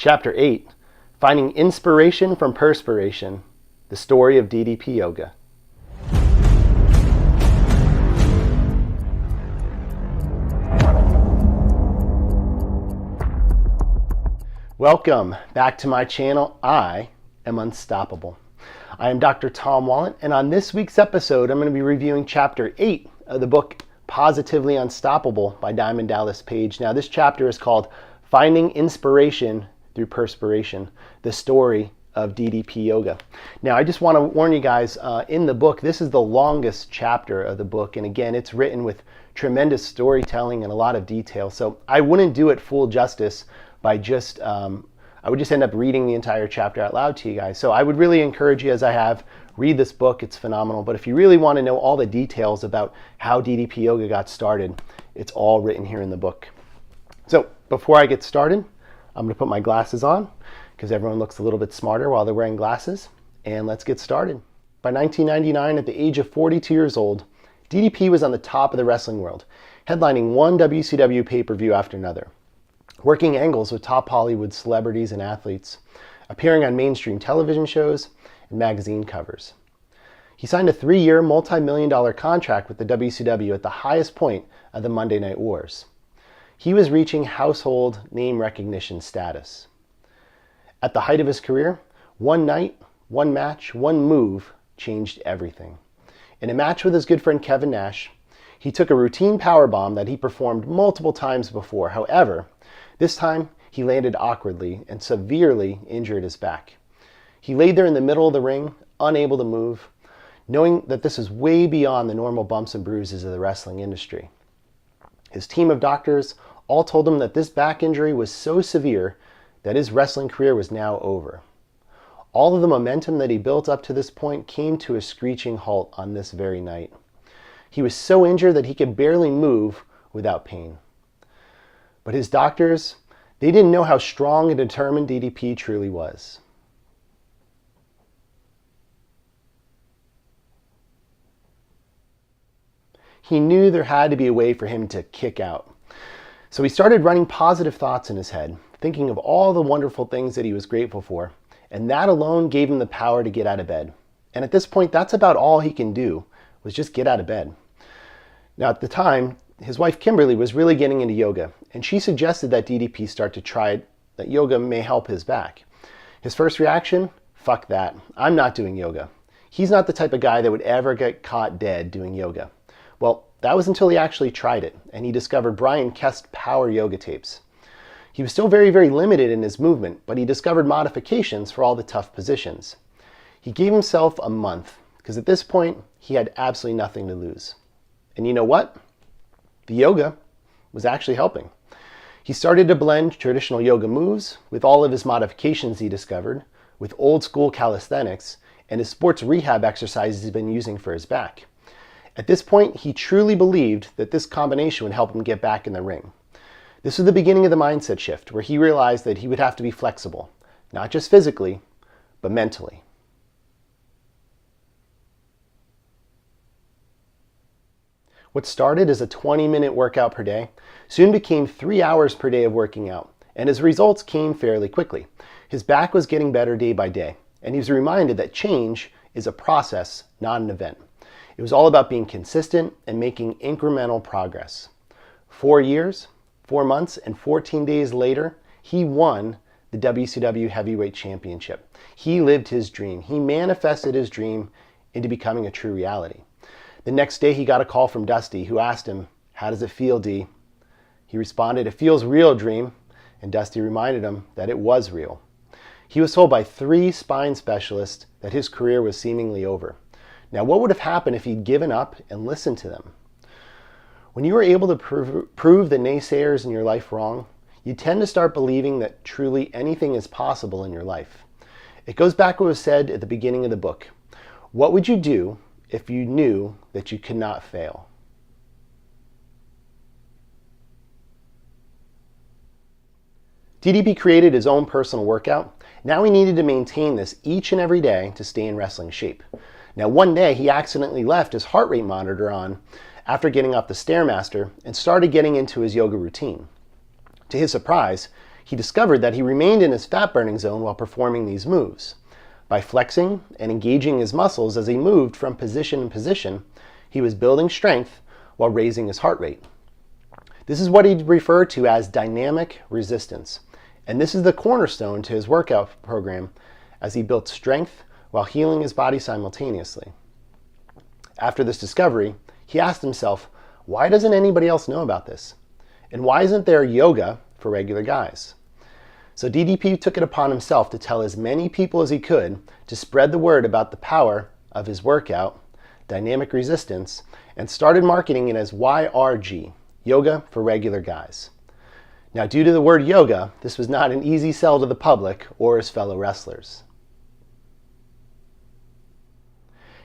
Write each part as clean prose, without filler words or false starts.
Chapter 8, Finding Inspiration from Perspiration, the story of DDP Yoga. Welcome back to my channel. I am Unstoppable. I am Dr. Tom Wallen, and on this week's episode, I'm going to be reviewing Chapter 8 of the book Positively Unstoppable by Diamond Dallas Page. Now, this chapter is called Finding Inspiration Through Perspiration, the story of DDP Yoga. Now, I just want to warn you guys, in the book, this is the longest chapter of the book, and again, it's written with tremendous storytelling and a lot of detail, so I wouldn't do it full justice by just, I would just end up reading the entire chapter out loud to you guys. So I would really encourage you, as I have, read this book. It's phenomenal. But if you really want to know all the details about how DDP Yoga got started, it's all written here in the book. So before I get started, I'm going to put my glasses on because everyone looks a little bit smarter while they're wearing glasses. And let's get started. By 1999, at the age of 42 years old, DDP was on the top of the wrestling world, headlining one WCW pay-per-view after another, working angles with top Hollywood celebrities and athletes, appearing on mainstream television shows and magazine covers. He signed a 3-year, multi-million-dollar contract with the WCW at the highest point of the Monday Night Wars. He was reaching household name recognition status. At the height of his career, one night, one match, one move changed everything. In a match with his good friend Kevin Nash, he took a routine powerbomb that he performed multiple times before. However, this time he landed awkwardly and severely injured his back. He laid there in the middle of the ring, unable to move, knowing that this is way beyond the normal bumps and bruises of the wrestling industry. His team of doctors all told him that this back injury was so severe that his wrestling career was now over. All of the momentum that he built up to this point came to a screeching halt on this very night. He was so injured that he could barely move without pain. But his doctors, they didn't know how strong and determined DDP truly was. He knew there had to be a way for him to kick out. So he started running positive thoughts in his head, thinking of all the wonderful things that he was grateful for, and that alone gave him the power to get out of bed. And at this point, that's about all he can do, was just get out of bed. Now, at the time, his wife Kimberly was really getting into yoga, and she suggested that DDP start to try it, that yoga may help his back. His first reaction, fuck that, I'm not doing yoga. He's not the type of guy that would ever get caught dead doing yoga. Well, that was until he actually tried it, and he discovered Brian Kest power yoga tapes. He was still very, very limited in his movement, but he discovered modifications for all the tough positions. He gave himself a month, because at this point, he had absolutely nothing to lose. And you know what? The yoga was actually helping. He started to blend traditional yoga moves with all of his modifications he discovered, with old school calisthenics, and his sports rehab exercises he's been using for his back. At this point, he truly believed that this combination would help him get back in the ring. This was the beginning of the mindset shift, where he realized that he would have to be flexible, not just physically, but mentally. What started as a 20-minute workout per day soon became 3 hours per day of working out, and his results came fairly quickly. His back was getting better day by day, and he was reminded that change is a process, not an event. It was all about being consistent and making incremental progress. 4 years, 4 months, and 14 days later, he won the WCW Heavyweight Championship. He lived his dream. He manifested his dream into becoming a true reality. The next day, he got a call from Dusty, who asked him, "How does it feel, D?" He responded, "It feels real, Dream," and Dusty reminded him that it was real. He was told by 3 spine specialists that his career was seemingly over. Now, what would have happened if he'd given up and listened to them? When you are able to prove the naysayers in your life wrong, you tend to start believing that truly anything is possible in your life. It goes back to what was said at the beginning of the book. What would you do if you knew that you could not fail? DDP created his own personal workout. Now he needed to maintain this each and every day to stay in wrestling shape. Now, one day he accidentally left his heart rate monitor on after getting off the Stairmaster and started getting into his yoga routine. To his surprise, he discovered that he remained in his fat-burning zone while performing these moves. By flexing and engaging his muscles as he moved from position to position, he was building strength while raising his heart rate. This is what he referred to as dynamic resistance, and this is the cornerstone to his workout program as he built strength while healing his body simultaneously. After this discovery, he asked himself, why doesn't anybody else know about this? And why isn't there yoga for regular guys? So DDP took it upon himself to tell as many people as he could to spread the word about the power of his workout, dynamic resistance, and started marketing it as YRG, Yoga for Regular Guys. Now, due to the word yoga, this was not an easy sell to the public or his fellow wrestlers.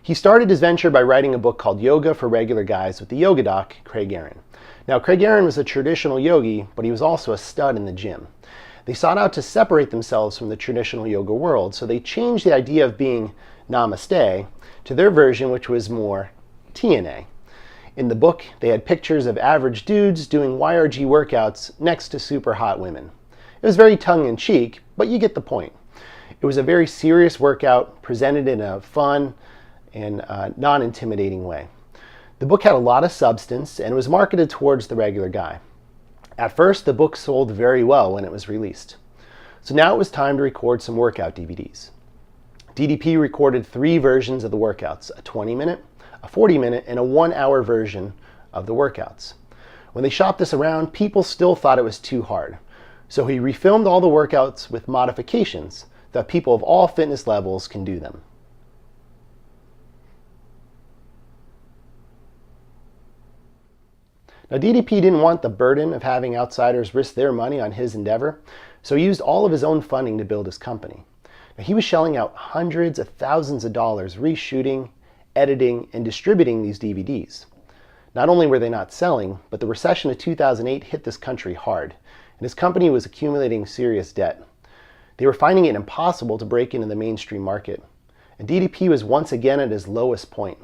He started his venture by writing a book called Yoga for Regular Guys with the yoga doc, Craig Aaron. Now, Craig Aaron was a traditional yogi, but he was also a stud in the gym. They sought out to separate themselves from the traditional yoga world, so they changed the idea of being namaste to their version, which was more TNA. In the book, they had pictures of average dudes doing YRG workouts next to super hot women. It was very tongue-in-cheek, but you get the point. It was a very serious workout presented in a fun and non-intimidating way. The book had a lot of substance and was marketed towards the regular guy. At first, the book sold very well when it was released. So now it was time to record some workout DVDs. DDP recorded 3 versions of the workouts, a 20-minute, a 40-minute, and a 1-hour version of the workouts. When they shopped this around, people still thought it was too hard. So he refilmed all the workouts with modifications that people of all fitness levels can do them. Now, DDP didn't want the burden of having outsiders risk their money on his endeavor, so he used all of his own funding to build his company. Now, he was shelling out hundreds of thousands of dollars reshooting, editing, and distributing these DVDs. Not only were they not selling, but the recession of 2008 hit this country hard, and his company was accumulating serious debt. They were finding it impossible to break into the mainstream market, and DDP was once again at his lowest point.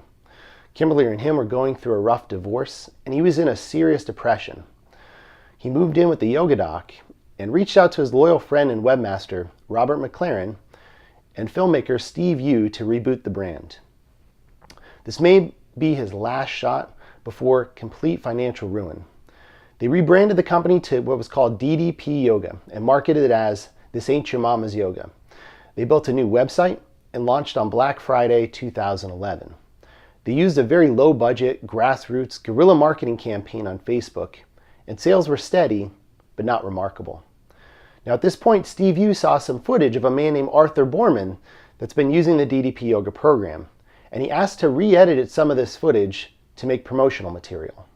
Kimberly and him were going through a rough divorce, and he was in a serious depression. He moved in with the yoga doc and reached out to his loyal friend and webmaster, Robert McLaren, and filmmaker Steve Yu to reboot the brand. This may be his last shot before complete financial ruin. They rebranded the company to what was called DDP Yoga and marketed it as This Ain't Your Mama's Yoga. They built a new website and launched on Black Friday 2011. They used a very low-budget, grassroots, guerrilla marketing campaign on Facebook, and sales were steady, but not remarkable. Now at this point, Steve Yu saw some footage of a man named Arthur Borman that's been using the DDP Yoga program, and he asked to re-edit some of this footage to make promotional material.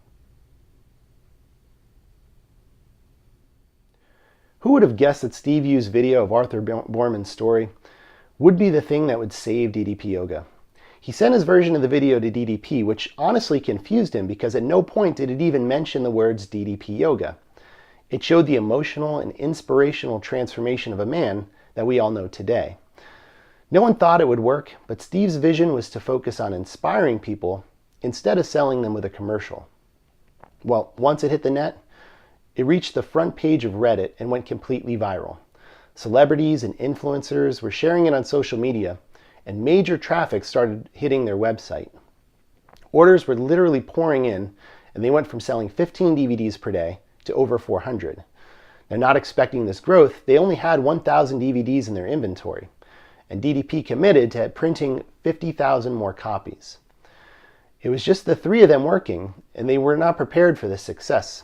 Who would have guessed that Steve Yu's video of Arthur Borman's story would be the thing that would save DDP Yoga? He sent his version of the video to DDP, which honestly confused him because at no point did it even mention the words DDP Yoga. It showed the emotional and inspirational transformation of a man that we all know today. No one thought it would work, but Steve's vision was to focus on inspiring people instead of selling them with a commercial. Well, once it hit the net, it reached the front page of Reddit and went completely viral. Celebrities and influencers were sharing it on social media, and major traffic started hitting their website. Orders were literally pouring in, and they went from selling 15 DVDs per day to over 400. Now, not expecting this growth, they only had 1,000 DVDs in their inventory, and DDP committed to printing 50,000 more copies. It was just the 3 of them working, and they were not prepared for this success.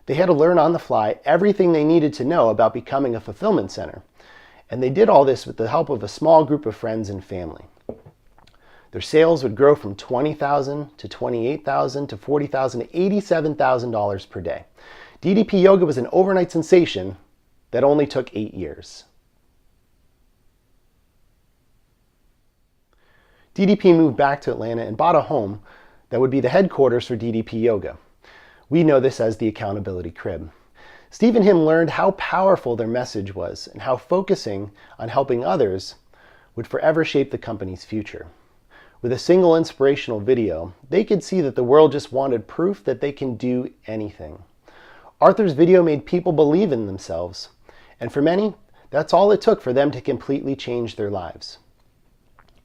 They had to learn on the fly everything they needed to know about becoming a fulfillment center. And they did all this with the help of a small group of friends and family. Their sales would grow from $20,000 to $28,000 to $40,000 to $87,000 per day. DDP Yoga was an overnight sensation that only took 8 years. DDP moved back to Atlanta and bought a home that would be the headquarters for DDP Yoga. We know this as the Accountability Crib. Steve and him learned how powerful their message was and how focusing on helping others would forever shape the company's future. With a single inspirational video, they could see that the world just wanted proof that they can do anything. Arthur's video made people believe in themselves, And for many, that's all it took for them to completely change their lives.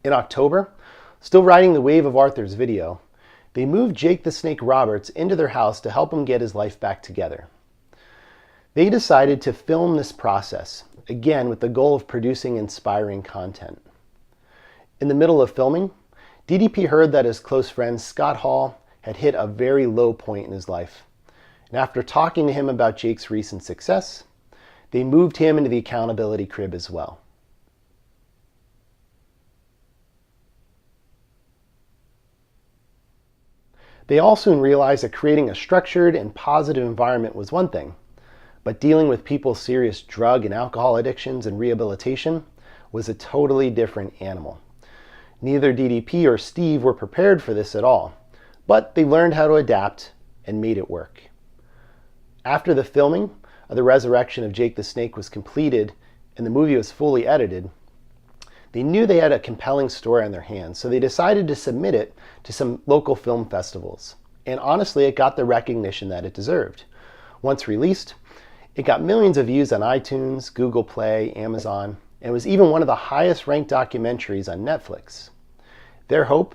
In October, still riding the wave of Arthur's video, they moved Jake the Snake Roberts into their house to help him get his life back together. They decided to film this process, again with the goal of producing inspiring content. In the middle of filming, DDP heard that his close friend Scott Hall had hit a very low point in his life. And after talking to him about Jake's recent success, they moved him into the accountability crib as well. They all soon realized that creating a structured and positive environment was one thing, but dealing with people's serious drug and alcohol addictions and rehabilitation was a totally different animal. Neither DDP or Steve were prepared for this at all, but they learned how to adapt and made it work. After the filming of The Resurrection of Jake the Snake was completed and the movie was fully edited, they knew they had a compelling story on their hands, so they decided to submit it to some local film festivals. And honestly, it got the recognition that it deserved. Once released, it got millions of views on iTunes, Google Play, Amazon, and was even one of the highest ranked documentaries on Netflix. Their hope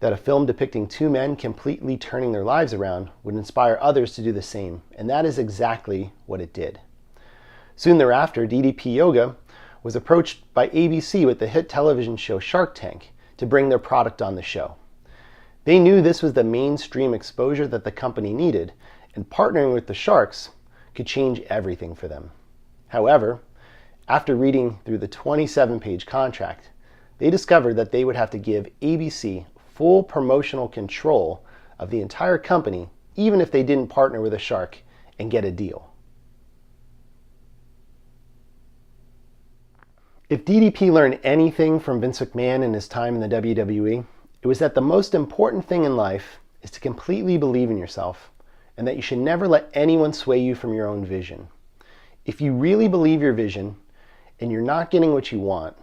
that a film depicting two men completely turning their lives around would inspire others to do the same, and that is exactly what it did. Soon thereafter, DDP Yoga was approached by ABC with the hit television show Shark Tank to bring their product on the show. They knew this was the mainstream exposure that the company needed, and partnering with the Sharks could change everything for them. However, after reading through the 27-page contract, they discovered that they would have to give ABC full promotional control of the entire company, even if they didn't partner with a shark and get a deal. If DDP learned anything from Vince McMahon in his time in the WWE, it was that the most important thing in life is to completely believe in yourself, and that you should never let anyone sway you from your own vision. If you really believe your vision and you're not getting what you want,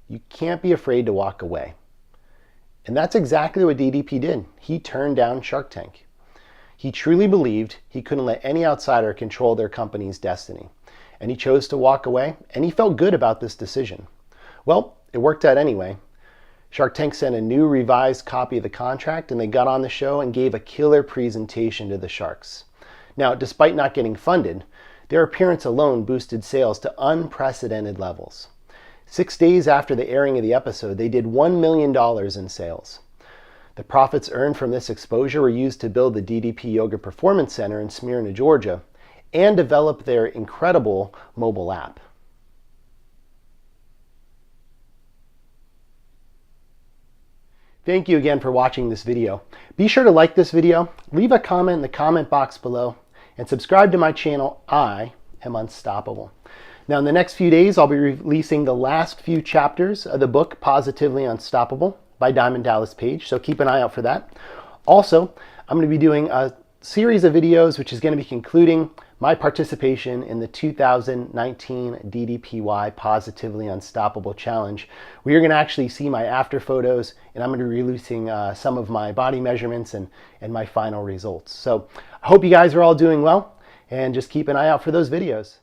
you can't be afraid to walk away. And that's exactly what DDP did. He turned down Shark Tank. He truly believed he couldn't let any outsider control their company's destiny. And he chose to walk away, and he felt good about this decision. Well, it worked out anyway. Shark Tank sent a new revised copy of the contract, and they got on the show and gave a killer presentation to the Sharks. Now, despite not getting funded, their appearance alone boosted sales to unprecedented levels. 6 days after the airing of the episode, they did $1 million in sales. The profits earned from this exposure were used to build the DDP Yoga Performance Center in Smyrna, Georgia, and develop their incredible mobile app. Thank you again for watching this video. Be sure to like this video, leave a comment in the comment box below, and subscribe to my channel, I.AM.UNSTOPPABLE. Now in the next few days, I'll be releasing the last few chapters of the book, Positively Unstoppable by Diamond Dallas Page, so keep an eye out for that. Also, I'm going to be doing a series of videos which is going to be concluding my participation in the 2019 DDPY Positively Unstoppable Challenge, where you're going to actually see my after photos, and I'm going to be releasing some of my body measurements and my final results. So I hope you guys are all doing well, and just keep an eye out for those videos.